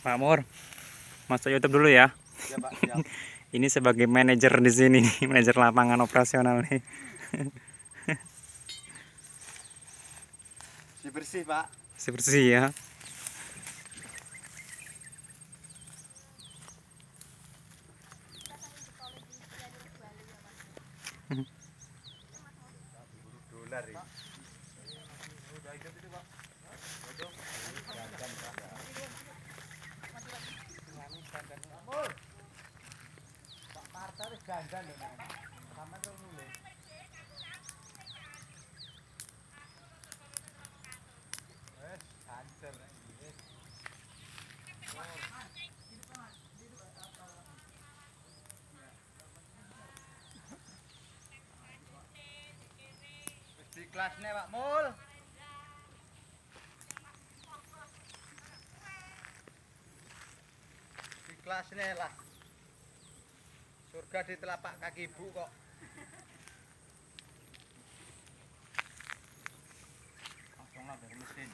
Pak Mur, masuk YouTube dulu ya. Ya Pak, siap. Ini sebagai manajer di sini nih, manajer lapangan operasional nih. Bersih Pak. Bersih ya. Dolar ini. Di kelasnya Pak Mul. Di kelasnya lah. Surga di telapak kaki ibu kok. Langsung dari mesin.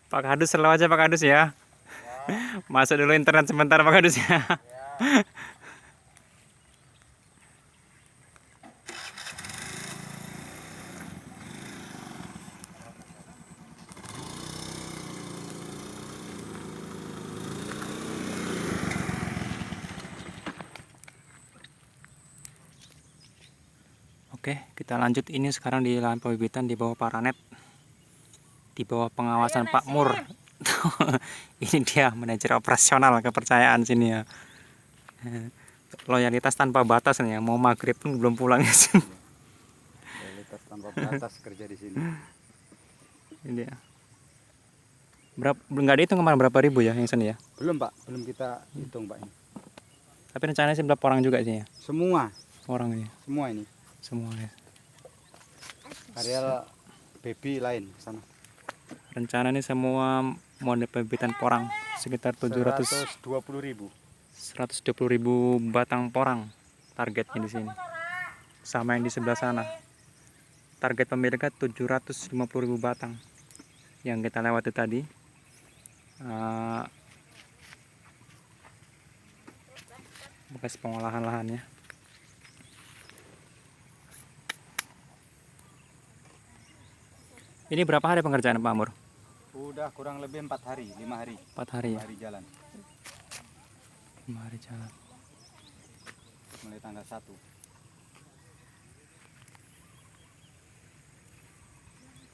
Pak Kadus selalu aja Pak Kadus ya. Ya. Masuk dulu internet sebentar Pak Kadus ya. Ya. Oke, kita lanjut. Ini sekarang di lahan pembibitan di bawah Paranet, di bawah pengawasan Pak Mur. Ini dia manajer operasional kepercayaan sini ya. Loyalitas tanpa batas nih ya. Mau maghrib pun belum pulang ya sini. Loyalitas tanpa batas kerja di sini. Ini dia. Nggak dihitung kemarin berapa ribu ya yang sini ya? Belum Pak, belum kita hitung Pak ini. Tapi rencananya sih berapa orang juga sih ya? Semua, Orang ini. semua ini. Semua ya. Areal baby lain sana. Rencana ini semua model pembibitan porang sekitar 120.000. 120.000 batang porang targetnya di sini. Sama yang di sebelah sana. Target pemiliknya 750.000 batang yang kita lewati tadi. Bekas pengolahan lahannya. Ini berapa hari pengerjaan Pak Amur? Udah kurang lebih 4 hari, 5 hari. 4 hari 5 ya? hari jalan. 5 hari jalan. Mulai tanggal 1.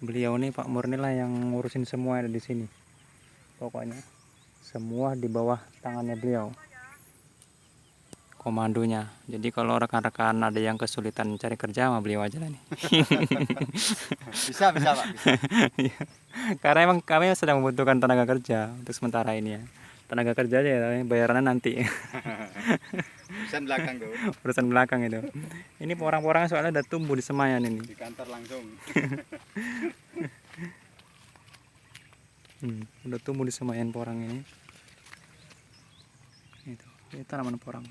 Beliau nih Pak Mur lah yang ngurusin semua yang ada di sini. Pokoknya semua di bawah tangannya beliau. Komandonya. Jadi kalau rekan-rekan ada yang kesulitan cari kerja sama beliau aja lah nih. Bisa Pak. Bisa. Karena emang kami sedang membutuhkan tenaga kerja untuk sementara ini ya. Tenaga kerja aja ya, bayarannya nanti. Urusan belakang tuh. Urusan belakang itu. Ini porang-porangnya soalnya udah tumbuh di Semayan ini. Di kantor langsung. Udah tumbuh di Semayan porang ini. Itu tanaman porang.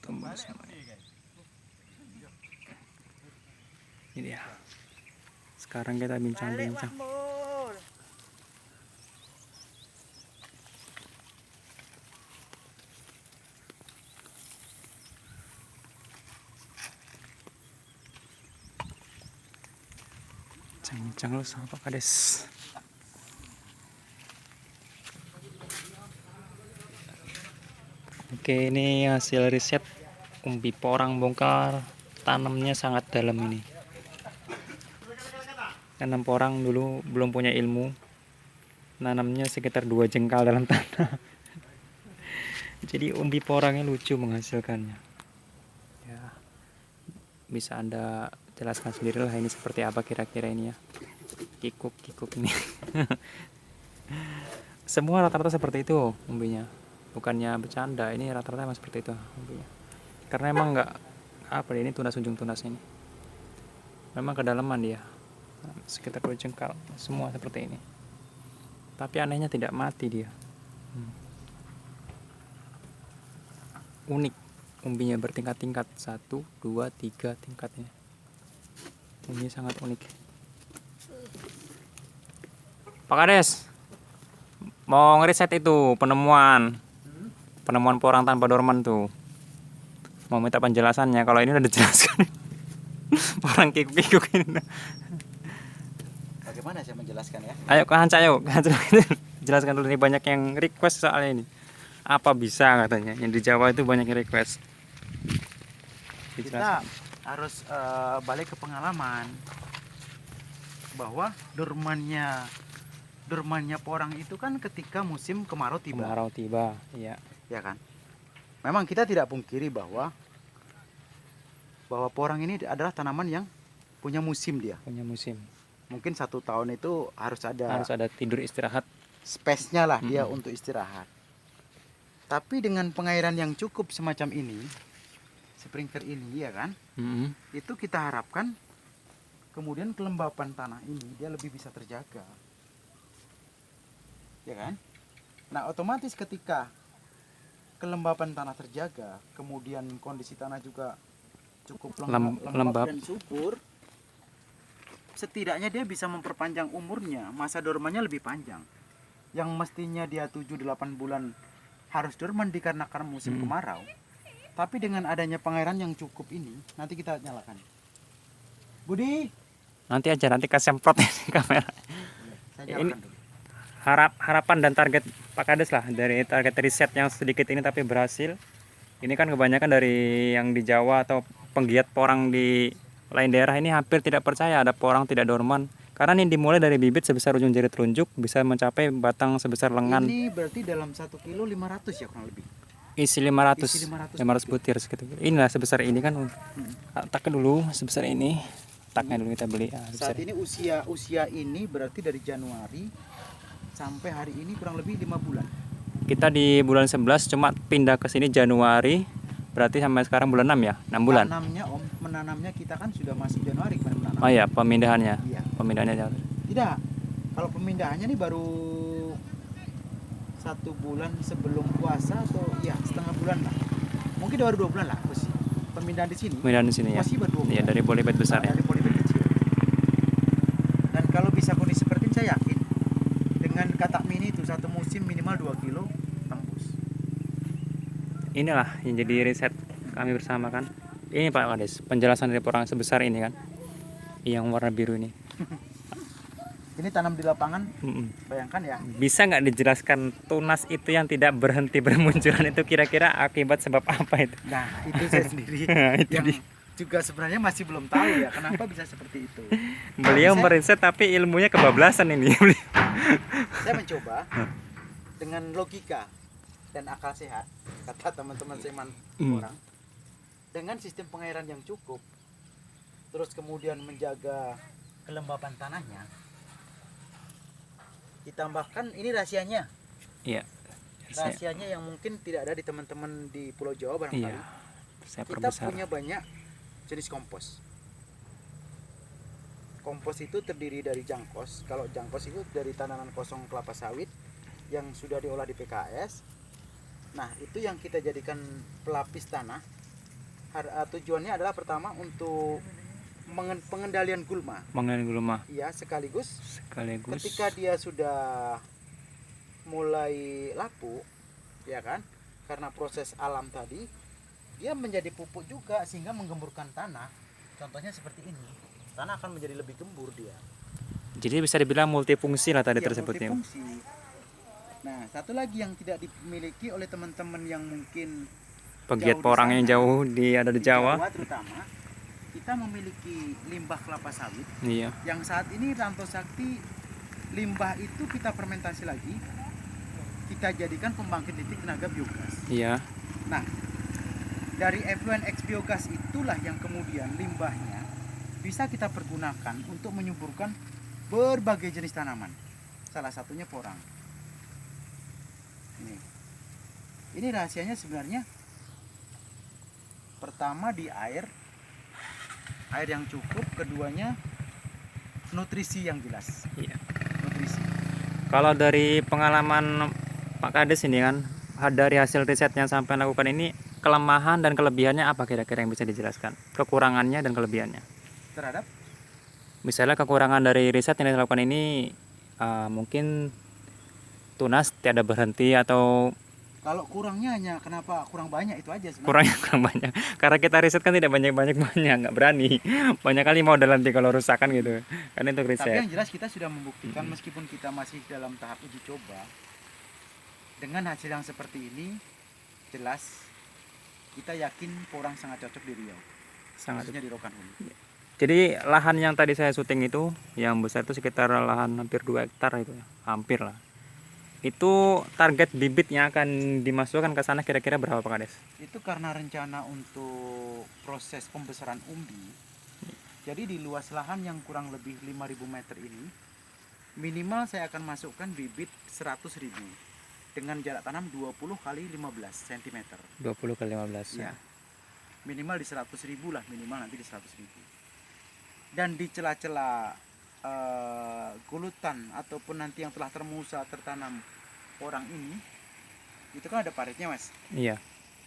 Tumbuh di Semayan. Ini dia. Sekarang kita bincang-bincang. Bincang lu sama Pak Kades. Oke, ini hasil riset umbi porang bongkar. Tanamnya sangat dalam ini. Tanam porang dulu belum punya ilmu. Nanamnya sekitar 2 jengkal dalam tanah. Jadi umbi porangnya lucu menghasilkannya. Ya, bisa Anda jelaskan sendirilah ini seperti apa kira-kira ini ya. Kikuk ini. Semua rata-rata seperti itu umbinya. Bukannya bercanda, ini rata-rata emang seperti itu umbinya. Karena emang nggak ini tunas ujung tunas ini. Memang kedalaman dia. Sekitar 2 jengkal, semua seperti ini. Tapi anehnya tidak mati dia. Unik, umbinya bertingkat-tingkat, 1, 2, 3 tingkatnya. Umbinya sangat unik. Pak Kades, mau ngeriset itu penemuan porang tanpa dorman tuh. Mau minta penjelasannya. Kalau ini udah dijelaskan. Porang kikuk-kikuk ini. Bagaimana saya menjelaskan ya? Ayo ke Hanca, ayo. Jelaskan dulu nih, banyak yang request soalnya ini. Apa bisa katanya? Yang di Jawa itu banyak yang request. Kita harus balik ke pengalaman bahwa dormannya porang itu kan ketika musim kemarau tiba. Kemarau tiba, iya. Ya kan? Memang kita tidak pungkiri bahwa porang ini adalah tanaman yang punya musim dia. Punya musim. Mungkin 1 tahun itu harus ada Tidur istirahat. space-nya lah dia untuk istirahat. Tapi dengan pengairan yang cukup semacam ini, sprinkler ini ya kan, itu kita harapkan kemudian kelembapan tanah ini dia lebih bisa terjaga. Ya kan? Nah, otomatis ketika kelembapan tanah terjaga, kemudian kondisi tanah juga cukup lembab dan subur, setidaknya dia bisa memperpanjang umurnya, masa dormannya lebih panjang. Yang mestinya dia 7-8 bulan harus dorman dikarenakan musim kemarau. Tapi dengan adanya pengairan yang cukup ini, nanti kita nyalakan. Budi, Nanti kasih semprot ini kamera. saya Ini- nyalakan dulu. Harapan dan target Pak Kades lah, dari target riset yang sedikit ini tapi berhasil. Ini kan kebanyakan dari yang di Jawa atau penggiat porang di lain daerah ini hampir tidak percaya ada porang tidak dorman. Karena ini dimulai dari bibit sebesar ujung jari telunjuk bisa mencapai batang sebesar lengan. Ini berarti dalam 1 kilo 500 ya kurang lebih. Isi 500, Isi 500 500 butir segitu. Inilah sebesar ini kan. Taknya dulu sebesar ini. Taknya dulu kita beli. Saat ini usia ini berarti dari Januari sampai hari ini kurang lebih 5 bulan. Kita di bulan 11 cuma pindah ke sini Januari. Berarti sampai sekarang bulan 6 ya? 6 bulan. Menanamnya kita kan sudah masuk Januari kemarin menanam. Oh iya, pemindahannya. Iya. Pemindahannya jauh. Tidak. Kalau pemindahannya nih baru 1 bulan sebelum puasa atau ya setengah bulan lah. Mungkin baru 2 bulan lah posisi. Pemindahan di sini. Pemindahan di sini ya. Masih baru 2 bulan. Iya, dari polybag besar ya. Dari polybag kecil. Dan kalau bisa kondisi seperti ini saya yakin dengan katak mini itu 1 musim minimal 2 kilo tembus. Inilah yang jadi riset kami bersama kan. Ini Pak Kades, penjelasan dari porang sebesar ini kan. Yang warna biru ini. Ini tanam di lapangan, Mm-mm. bayangkan ya. Bisa nggak dijelaskan tunas itu yang tidak berhenti bermunculan itu kira-kira akibat sebab apa itu? Nah, itu saya sendiri Itu yang dia. juga sebenarnya masih belum tahu ya kenapa bisa seperti itu. Beliau Saya- meriset tapi ilmunya kebablasan ini. Saya mencoba dengan logika dan akal sehat, kata teman-teman seman orang, dengan sistem pengairan yang cukup, terus kemudian menjaga kelembapan tanahnya, ditambahkan ini rahasianya, Iya. Saya- rahasianya yang mungkin tidak ada di teman-teman di Pulau Jawa barangkali. Iya. Saya Kita perbesar. punya banyak jenis kompos. Kompos itu terdiri dari jangkos. Kalau jangkos itu dari tanaman kosong kelapa sawit yang sudah diolah di PKS. Nah, itu yang kita jadikan pelapis tanah. Tujuannya adalah pertama untuk pengendalian gulma. Mengenai gulma Ya, sekaligus sekaligus. ketika dia sudah mulai lapuk, ya kan? Karena proses alam tadi, dia menjadi pupuk juga sehingga menggemburkan tanah. Contohnya seperti ini. Tanah akan menjadi lebih gembur dia. Jadi bisa dibilang multifungsi lah tadi Ya, tersebutnya. multifungsi. Nah, satu lagi yang tidak dimiliki oleh teman-teman yang mungkin Pegiat jauh di porang yang sana, jauh ada di Jawa. terutama, kita memiliki limbah kelapa sawit Iya. yang saat ini Ranto Sakti limbah itu kita fermentasi lagi, kita jadikan pembangkit listrik tenaga biogas. Iya. Nah, dari effluent ex biogas itulah yang kemudian limbahnya bisa kita pergunakan untuk menyuburkan berbagai jenis tanaman. Salah satunya porang. Ini rahasianya sebenarnya pertama di air yang cukup, keduanya nutrisi yang jelas. Iya. Nutrisi. Kalau dari pengalaman Pak Kades ini kan, dari hasil riset yang sampai lakukan ini, kelemahan dan kelebihannya apa kira-kira yang bisa dijelaskan? Kekurangannya dan kelebihannya. Terhadap Misalnya kekurangan dari riset yang dilakukan ini mungkin tunas tiada berhenti atau Kalau kurangnya hanya kenapa kurang banyak itu aja sebenarnya. kurangnya kurang banyak. Karena kita riset kan tidak banyak nggak berani. Banyak kali modal nanti kalau rusakan gitu. Karena itu Tapi riset. yang jelas kita sudah membuktikan meskipun kita masih dalam tahap uji coba, dengan hasil yang seperti ini, jelas kita yakin porang sangat cocok di Riau, Sangat. khususnya di Rokanhulu. Jadi lahan yang tadi saya syuting itu yang besar itu sekitar lahan hampir 2 hektar itu ya. Hampir lah. Itu target bibit yang akan dimasukkan ke sana kira-kira berapa Pak Kades? Itu karena rencana untuk proses pembesaran umbi. Jadi di luas lahan yang kurang lebih 5.000 meter ini, minimal saya akan masukkan bibit 100.000 dengan jarak tanam 20 kali 15 cm. 20 kali 15 Ya. ya. Minimal di 100.000 lah, minimal nanti di 100.000. Dan di celah-celah gulutan ataupun nanti yang telah termusa tertanam porang ini, itu kan ada paretnya Mas. Iya.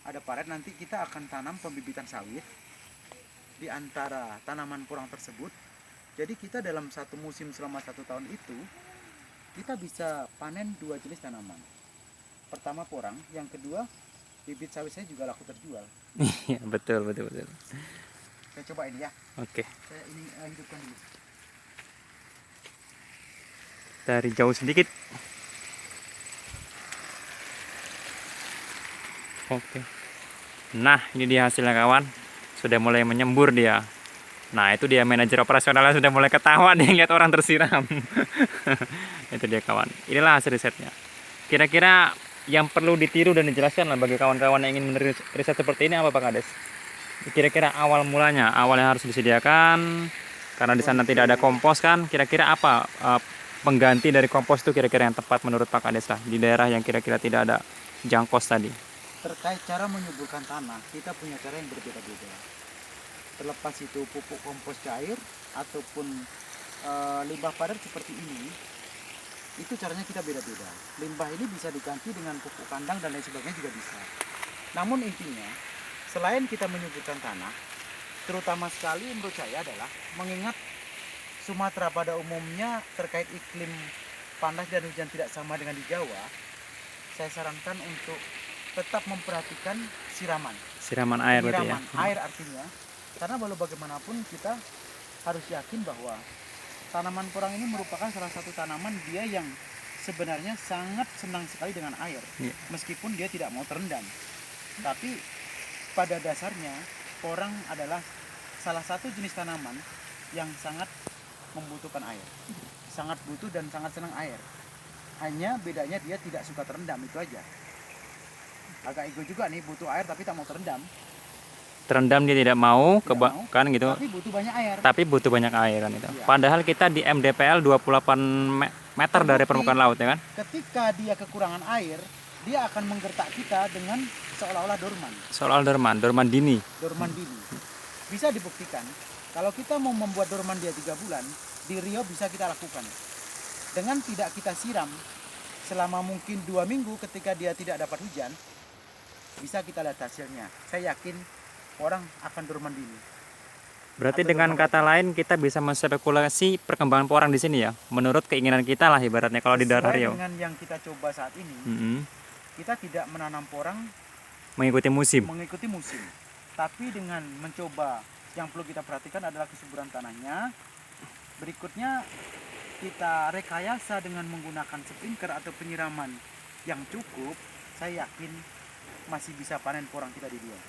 Ada paret, nanti kita akan tanam pembibitan sawit di antara tanaman porang tersebut. Jadi kita dalam satu musim selama 1 tahun itu kita bisa panen 2 jenis tanaman. Pertama porang, yang kedua bibit sawit saya juga laku terjual. Iya, betul. Saya coba ini ya. Oke. Saya ini hidupkan dulu. Dari jauh sedikit. Oke. Nah, ini dia hasilnya kawan. Sudah mulai menyembur dia. Nah, itu dia manajer operasionalnya sudah mulai ketawa nih lihat orang tersiram. Itu dia kawan. Inilah hasil risetnya. Kira-kira yang perlu ditiru dan dijelaskan lah bagi kawan-kawan yang ingin meniru riset seperti ini apa Pak Kades? Kira-kira awal mulanya, awal yang harus disediakan karena di sana tidak ada kompos kan. Kira-kira apa pengganti dari kompos itu kira-kira yang tepat menurut Pak Kades lah di daerah yang kira-kira tidak ada jangkos tadi? Terkait cara menyuburkan tanah, kita punya cara yang berbeda-beda. Terlepas itu pupuk kompos cair ataupun limbah padat seperti ini, itu caranya kita beda-beda. Limbah ini bisa diganti dengan pupuk kandang dan lain sebagainya juga bisa. Namun intinya, selain kita menyuburkan tanah, terutama sekali menurut saya adalah mengingat Sumatera pada umumnya terkait iklim panas dan hujan tidak sama dengan di Jawa, saya sarankan untuk tetap memperhatikan siraman. Siraman air berarti ya. Siraman air artinya, karena walau bagaimanapun kita harus yakin bahwa tanaman porang ini merupakan salah satu tanaman dia yang sebenarnya sangat senang sekali dengan air, Iya. meskipun dia tidak mau terendam. Tapi pada dasarnya porang adalah salah satu jenis tanaman yang sangat membutuhkan air, sangat butuh dan sangat senang air. Hanya bedanya dia tidak suka terendam, itu aja. Agak ego juga nih, butuh air tapi tak mau terendam. Terendam dia tidak mau, Tidak mau, kan gitu. Tapi butuh banyak air. Tapi butuh banyak air kan itu. Iya. Padahal kita di MDPL 28 meter dari permukaan laut ya kan. Ketika dia kekurangan air, dia akan menggertak kita dengan seolah-olah dorman. Soal dorman dini. Dorman dini. Bisa dibuktikan. Kalau kita mau membuat dorman dia 3 bulan, di Riau bisa kita lakukan. Dengan tidak kita siram selama mungkin 2 minggu ketika dia tidak dapat hujan, bisa kita lihat hasilnya. Saya yakin orang akan dorman dini. Berarti Atau dengan dorman kata lain kita bisa menspekulasi perkembangan porang di sini ya. Menurut keinginan kita lah ibaratnya kalau di daerah Sesuai Riau. dengan yang kita coba saat ini, kita tidak menanam porang Mengikuti musim. mengikuti musim. Tapi dengan mencoba, yang perlu kita perhatikan adalah kesuburan tanahnya. Berikutnya kita rekayasa dengan menggunakan sprinkler atau penyiraman yang cukup. Saya yakin masih bisa panen porang kita di Riau.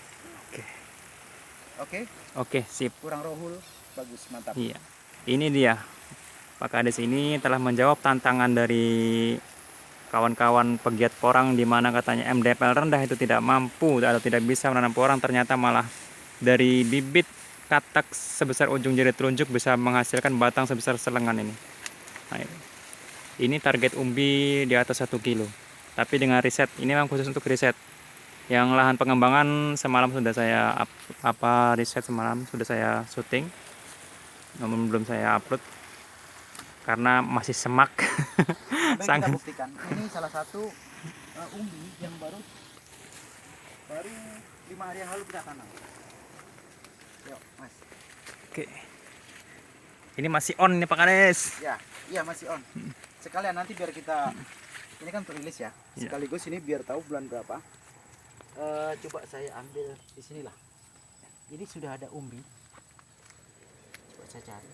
Oke, Oke, sip. kurang rohul, bagus, mantap. Iya. Ini dia. Pak Kades ini telah menjawab tantangan dari kawan-kawan pegiat porang di mana katanya MDPL rendah itu tidak mampu atau tidak bisa menanam porang, ternyata malah dari bibit katak sebesar ujung jari telunjuk bisa menghasilkan batang sebesar selengan ini. Nah, ini target umbi di atas 1 kilo. Tapi dengan riset, ini memang khusus untuk riset. Yang lahan pengembangan semalam sudah saya riset semalam sudah saya syuting, namun belum saya upload karena masih semak. Apa yang kita Sangat. buktikan, ini salah satu umbi yang baru 5 hari yang lalu kita tanam. Yuk, Mas. Oke. Ini masih on nih Pak Kades. Ya, iya masih on. sekalian nanti biar kita ini kan untuk rilis ya. Iya. Sekaligus ini biar tahu bulan berapa. Coba saya ambil di sinilah. Ini sudah ada umbi. Coba saya cari.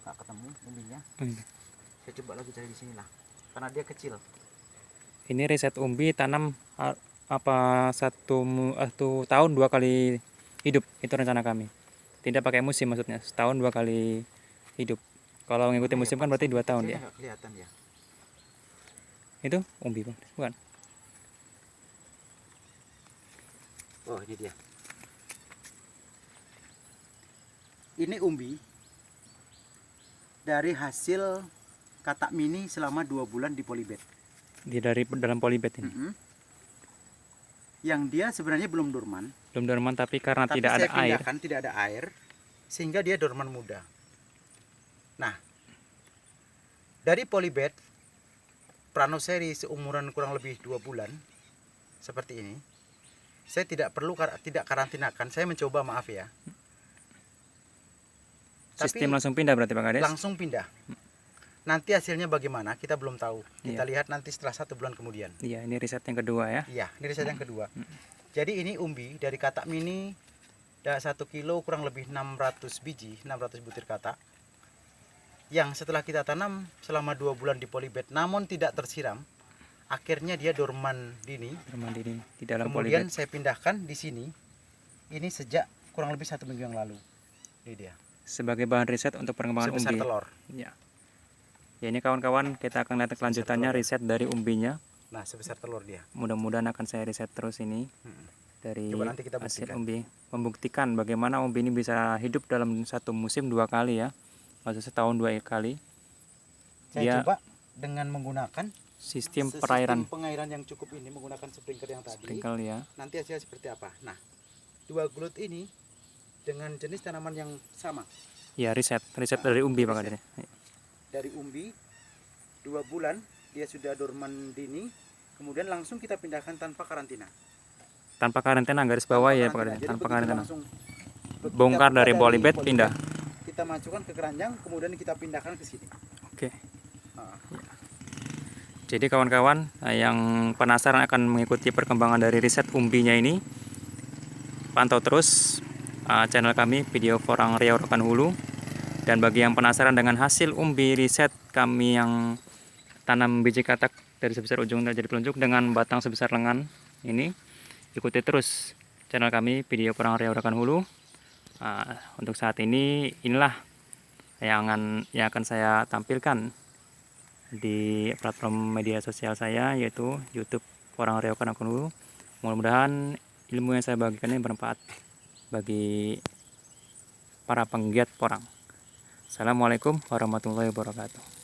Nggak ketemu umbinya. Saya coba lagi cari di sinilah. Karena dia kecil. Ini riset umbi tanam satu tahun 2 kali hidup, itu rencana kami. Tidak pakai musim, maksudnya setahun 2 kali hidup. Kalau mengikuti musim kan berarti 2 tahun Saya ya. nggak kelihatan ya. Itu umbi, Bang. Bukan? Oh, ini dia. Ini umbi dari hasil katak mini selama 2 bulan di polybag. Dari dalam polybag ini. Yang dia sebenarnya belum dorman, Belum dorman, tapi karena tapi tidak ada saya air. pindahkan tidak ada air sehingga dia dorman muda. Nah, dari polybag pranoseri seumuran kurang lebih 2 bulan seperti ini, saya tidak karantinakan. Saya mencoba, maaf ya. Sistem langsung pindah berarti Pak Kades? Langsung pindah. Nanti hasilnya bagaimana kita belum tahu. Kita Iya. lihat nanti setelah 1 bulan kemudian. Iya, ini riset yang kedua ya. Iya, ini riset yang kedua. Jadi ini umbi dari katak mini 1 kilo kurang lebih 600 biji, 600 butir katak. Yang setelah kita tanam selama 2 bulan di polybag namun tidak tersiram, akhirnya dia dorman dini. Dorman dini di dalam Kemudian polybag. saya pindahkan di sini. Ini sejak kurang lebih 1 minggu yang lalu. Ini dia. Sebagai bahan riset untuk pengembangan Sebesar umbi. telur. Ya. Ya, ini kawan-kawan, kita akan lihat kelanjutannya telur. riset dari umbinya. Nah, sebesar telur dia. Mudah-mudahan akan saya riset terus ini dari Coba nanti kita hasil buktikan. umbi, membuktikan bagaimana umbi ini bisa hidup dalam 1 musim 2 kali ya, maksudnya setahun 2 kali. Saya Dia coba dengan menggunakan sistem sistem perairan pengairan yang cukup ini, menggunakan sprinkler yang tadi. sprinkle ya. Nanti hasilnya seperti apa? Nah, 2 glut ini dengan jenis tanaman yang sama. Ya, riset dari umbi Pak riset. Kades. Dari umbi 2 bulan dia sudah dorman dini, kemudian langsung kita pindahkan tanpa karantina. Tanpa karantina, garis bawah Tanpa ya Pak karantina. Kades. Jadi Tanpa begitu karantina. langsung kita Bongkar buka dari polybag, pindah. Kita masukkan ke keranjang, kemudian kita pindahkan ke sini. Oke. Nah, Jadi kawan-kawan yang penasaran akan mengikuti perkembangan dari riset umbinya ini, pantau terus channel kami Video Porang Riau Rokan Hulu. Dan bagi yang penasaran dengan hasil umbi riset kami yang tanam biji katak dari sebesar ujung jadi telunjuk dengan batang sebesar lengan ini, ikuti terus channel kami Video Porang Riau Rokan Hulu. Untuk saat ini inilah yang akan saya tampilkan di platform media sosial saya, yaitu YouTube Porang Riau Rokan Hulu. Mudah-mudahan ilmu yang saya bagikan ini bermanfaat bagi para penggiat porang. Assalamualaikum warahmatullahi wabarakatuh.